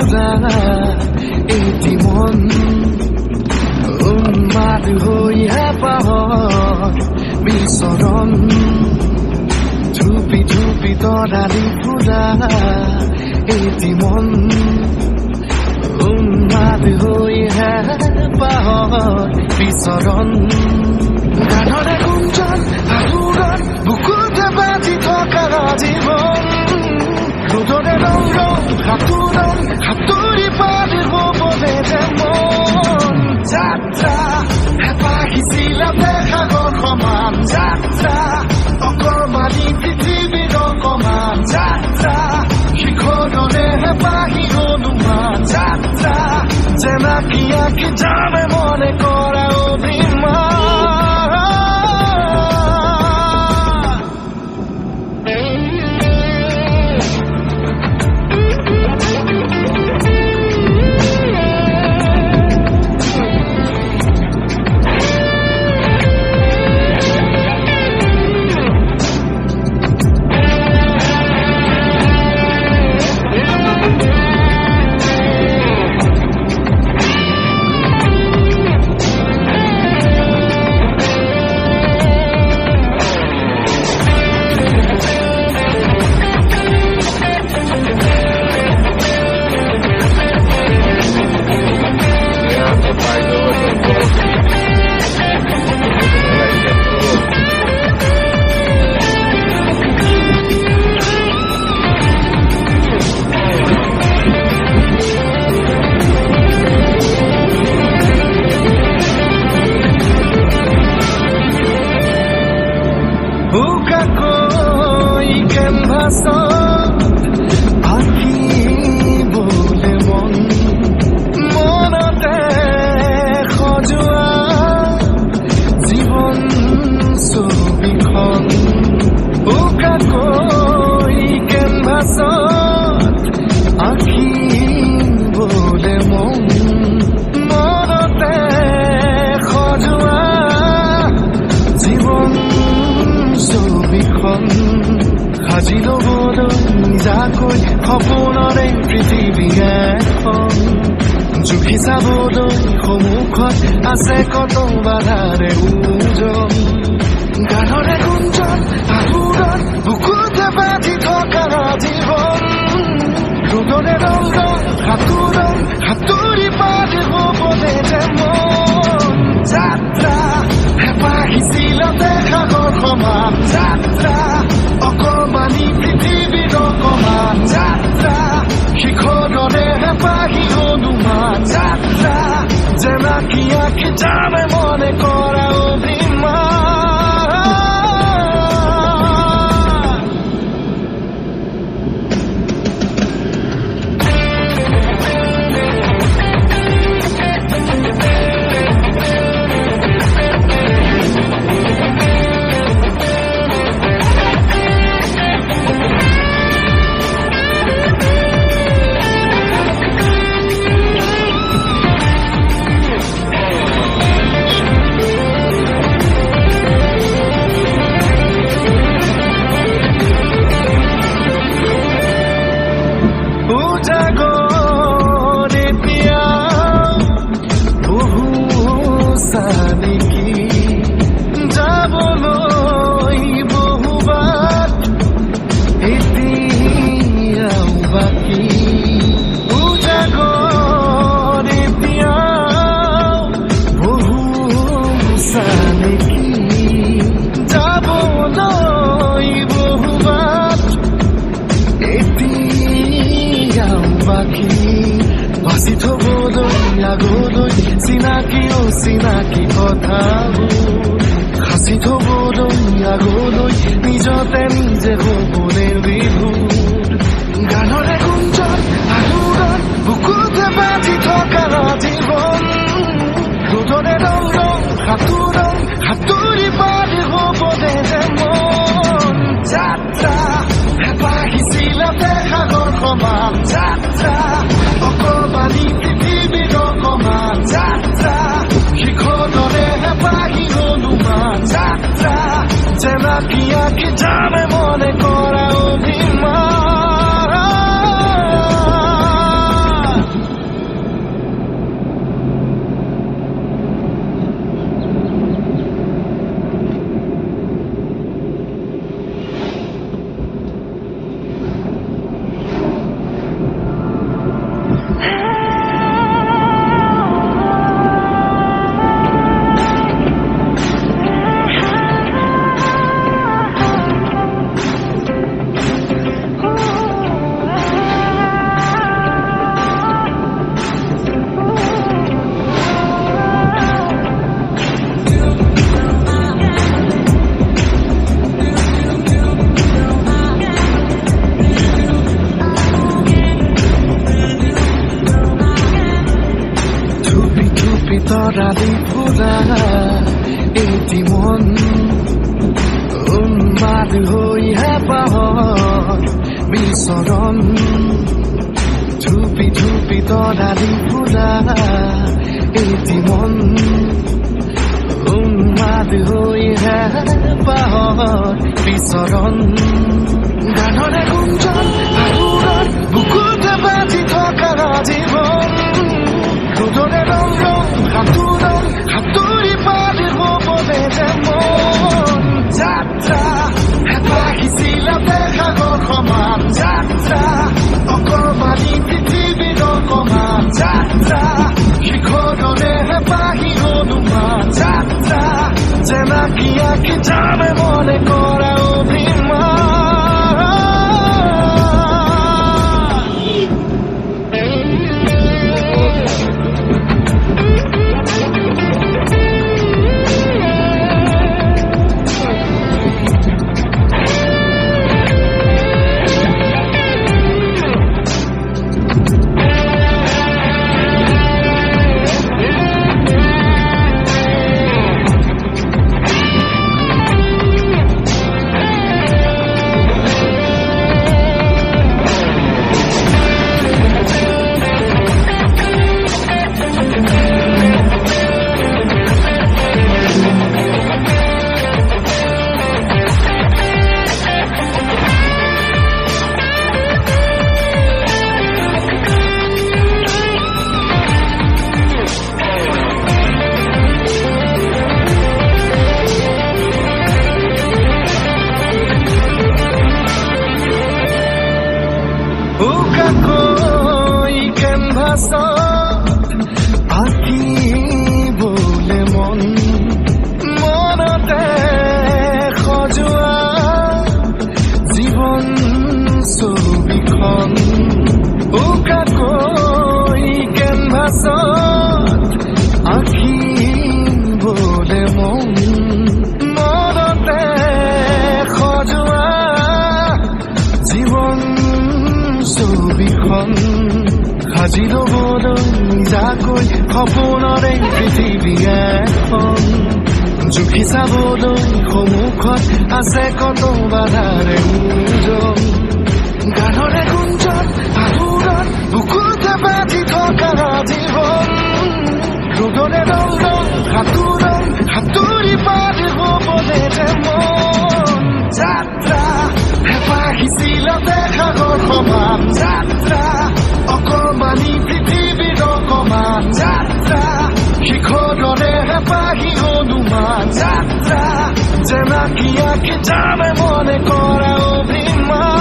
ফুৰা এটি মন উন্মাদ হৈহে পাহৰ বিচৰণ ধুপি ধুপি তৰালি ফুৰা এটি মন উন্মাদ হৈহে পাহৰ বিচৰণ গানৰে গুঞ্জন আলোড়ন বুকুতে বাজি থকা জীৱন ৰ'দৰে ৰং ৰং সাঁতোৰণ সাঁতুৰি পাৰ হ'বলৈ যে মন যাত্ৰা হেঁপাহিছিলাতে সাগৰ সমান যাত্ৰা অকমানি পৃথিৱীৰ অকমান যাত্ৰা শিখৰৰে হেঁপাহি অনুমান যাত্ৰা যেনাকি আঁকি যামে মনে কৰা অভিমান সপোনৰে পৃথিৱী এখন জুখি চাবলৈ সন্মুখত আছে কত বাধাৰে ওজন গানৰে গুঞ্জন আলোড়ন বুকুতে বাজি থকা জীৱন ৰ'দৰে ৰং ৰং সাঁতোৰণ সাঁতুৰি পাৰ হ'বলৈ যে মন যাত্ৰা হেঁপাহিছিলাতে সাগৰ সমান যাত্ৰা অকমানি পৃথিৱীৰ অকমান যাত্ৰা শিখৰৰে হেঁপাহি অনুমান যাত্ৰা যেনাকি আঁকি যামে মনে কৰা অভিমান চিনাকি কথাবোৰ সাঁচি থবলৈ আগলৈ নিজতে নিজে হ'বলৈ বিভোৰ গানৰে গুঞ্জন আলোড়ন বুকুতে বাজি থকা জীৱন ৰ'দৰে ৰং ৰং সাঁতোৰণ সাঁতুৰি পাৰ হ'বলৈ যে মন যাত্ৰা হেঁপাহিছিলাতে সাগৰ সমান যাত্ৰা অকমানি পৃথিৱীৰ অকমান যাত্ৰা শিখৰৰে হেঁপাহি অনুমান যাত্ৰা যেনাকি আঁকি যামে মনে কৰা অভিমান এটি মন উন্মাদ হৈ হেঁপাহত বিচৰণ ধুপি ধুপি তৰালি ফুলা এটি মন উন্মাদ হৈ হেঁপাহত বিচৰণ গানৰে গুঞ্জন আগুৰত বুকুতে বাজি থকা জীৱন ৰোদৰে ৰং ৰং সাঁতোৰণ সাঁতুৰি পাৰি হ'বলে যে মন যাত্ৰা হেঁপাহিছিলাতে সাগৰ সমান যাত্ৰা অকমানি পৃথিৱীৰ অকমান যাত্ৰা শিখৰৰে হেঁপাহি অনুমান যাত্ৰা জেনাকি আঁকি যামে মনে কৰা অভিমান আঁকিবলে মন মনতে সজোৱা জীৱন ছবিখন উকাকৈ কেনভাছত আঁকিবলে মন মনতে সজোৱা জীৱন ছবিখন সাজি ল'বলৈ নিজাকৈ সপোনৰে পৃথিৱী এখন জুখি চাবলৈ সন্মুখত আছে কত বাধাৰে ওজন গানৰে গুঞ্জন আগুৰত বুকুতে বাজি থকা জীৱন ৰোদৰে ৰং ৰং সাঁতোৰণ সাঁতুৰি পাৰি হ'বলে যে মন যাত্ৰা হেঁপাহিছিলাতে সাগৰ সমান যাত্ৰা অকমানি পৃথিৱীৰ অকমান যাত্ৰা শিখৰৰে হেঁপাহি অনুমান যাত্ৰা জেনাকি আঁকি যামে মনে কৰা অভিমান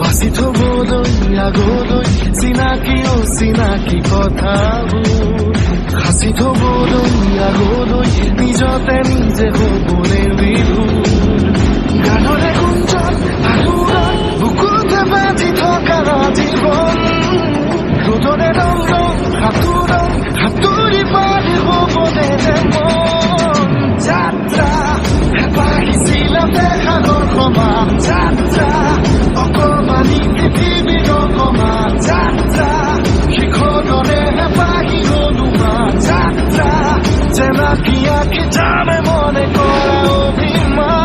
বাছি থবলৈ আগলৈ চিনাকি অচিনাকি কথাবোৰ সাঁচি থবলৈ আগলৈ নিজতে নিজে হ'বলৈ বিভোৰ গানৰে গুঞ্জন আগুৰত বুকুতে বাজি থকা জীৱন ৰোদৰে ৰং ৰং সাঁতোৰণ সাঁতুৰি পাৰি হ'বলে যে মন যাত্ৰা হেঁপাহিছিলাতে সাগৰ সমান যাত্ৰা অকমানি পৃথিৱীৰ অকমান যাত্ৰা শিখৰৰে হেঁপাহি অনুমান যাত্ৰা জেনাকি আঁকি যামে মনে কৰা অভিমান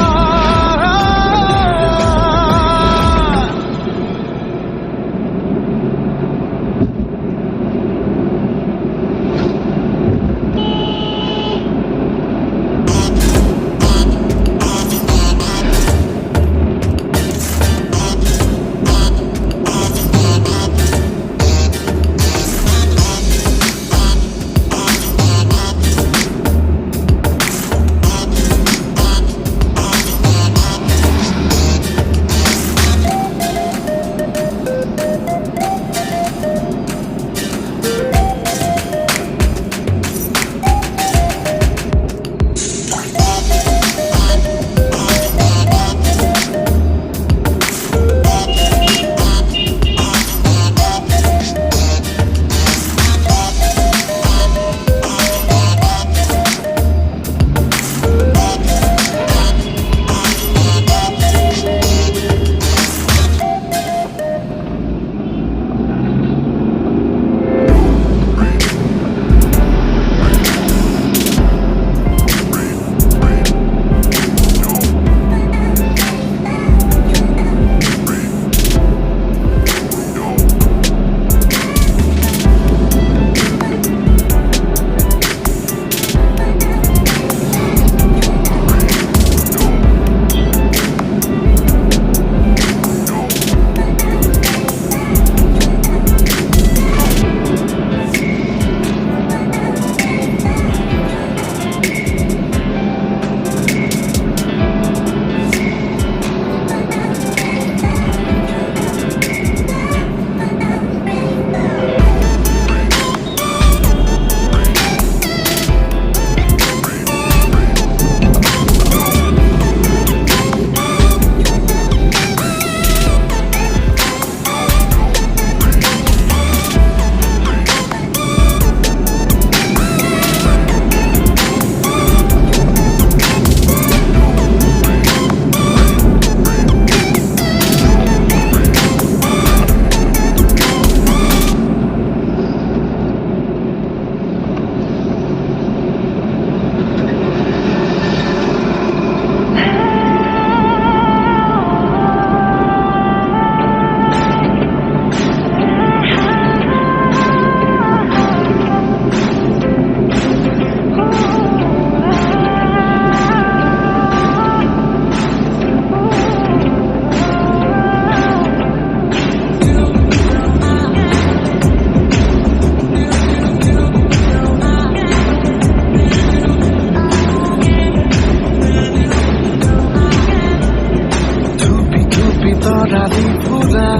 তৰালি ফুলা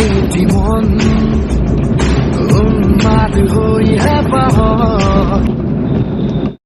এটি মন উন্মাদ হই হেঁপাহত